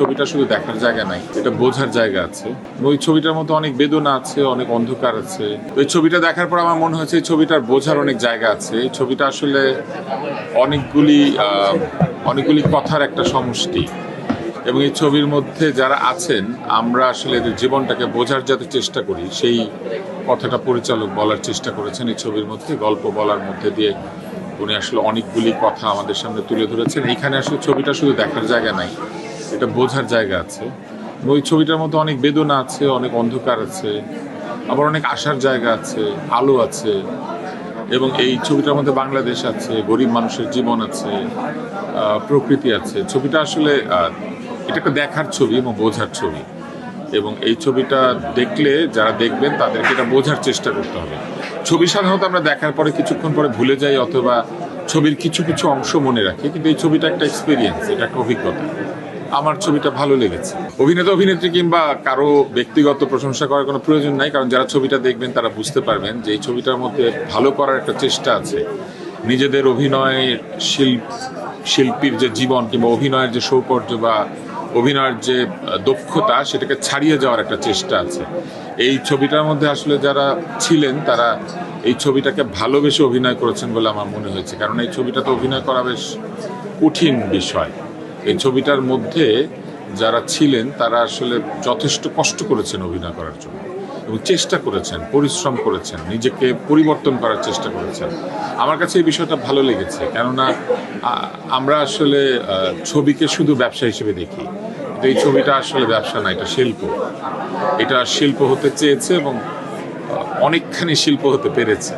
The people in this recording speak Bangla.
ছবিটা শুধু দেখার জায়গা নাই, এটা বোঝার জায়গা আছে। ওই ছবিটার মধ্যে অনেক বেদনা আছে, অনেক অন্ধকার আছে। ওই ছবিটা দেখার পর আমার মনে হয়েছে এই ছবিটার বোঝার অনেক জায়গা আছে। এই ছবিটা আসলে অনেকগুলি কথার একটা সমষ্টি, এবং এই ছবির মধ্যে যারা আছেন আমরা আসলে এদের জীবনটাকে বোঝার যাতে চেষ্টা করি, সেই কথাটা পরিচালক বলার চেষ্টা করেছেন এই ছবির মধ্যে। গল্প বলার মধ্যে দিয়ে উনি আসলে অনেকগুলি কথা আমাদের সামনে তুলে ধরেছেন। এইখানে আসলে ছবিটা শুধু দেখার জায়গা নাই, এটা বোঝার জায়গা আছে। ওই ছবিটার মধ্যে অনেক বেদনা আছে, অনেক অন্ধকার আছে, আবার অনেক আশার জায়গা আছে, আলো আছে। এবং এই ছবিটার মধ্যে বাংলাদেশ আছে, গরিব মানুষের জীবন আছে, প্রকৃতি আছে। ছবিটা আসলে এটা একটা দেখার ছবি এবং বোঝার ছবি, এবং এই ছবিটা দেখলে যারা দেখবেন তাদেরকে এটা বোঝার চেষ্টা করতে হবে। ছবি সাধারণত আমরা দেখার পরে কিছুক্ষণ পরে ভুলে যাই, অথবা ছবির কিছু কিছু অংশ মনে রাখি, কিন্তু এই ছবিটা একটা এক্সপিরিয়েন্স, এটা একটা অভিজ্ঞতা। আমার ছবিটা ভালো লেগেছে। অভিনেতা অভিনেত্রী কিংবা কারো ব্যক্তিগত প্রশংসা করার কোনো প্রয়োজন নাই, কারণ যারা ছবিটা দেখবেন তারা বুঝতে পারবেন যে এই ছবিটার মধ্যে ভালো করার একটা চেষ্টা আছে। নিজেদের অভিনয়ের শিল্পীর যে জীবন কিংবা অভিনয়ের যে সৌকর্য বা অভিনয়ের যে দক্ষতা, সেটাকে ছাড়িয়ে যাওয়ার একটা চেষ্টা আছে। এই ছবিটার মধ্যে আসলে যারা ছিলেন তারা এই ছবিটাকে ভালোবেসে অভিনয় করেছেন বলে আমার মনে হয়েছে, কারণ এই ছবিটাতে অভিনয় করা বেশ কঠিন বিষয়। এই ছবিটার মধ্যে যারা ছিলেন তারা আসলে যথেষ্ট কষ্ট করেছেন অভিনয় করার জন্য, এবং চেষ্টা করেছেন, পরিশ্রম করেছেন, নিজেকে পরিবর্তন করার চেষ্টা করেছেন। আমার কাছে এই বিষয়টা ভালো লেগেছে, কেননা আমরা আসলে ছবিকে শুধু ব্যবসা হিসেবে দেখি, কিন্তু এই ছবিটা আসলে ব্যবসা না, এটা শিল্প। এটা শিল্প হতে চেয়েছে এবং অনেকখানি শিল্প হতে পেরেছে।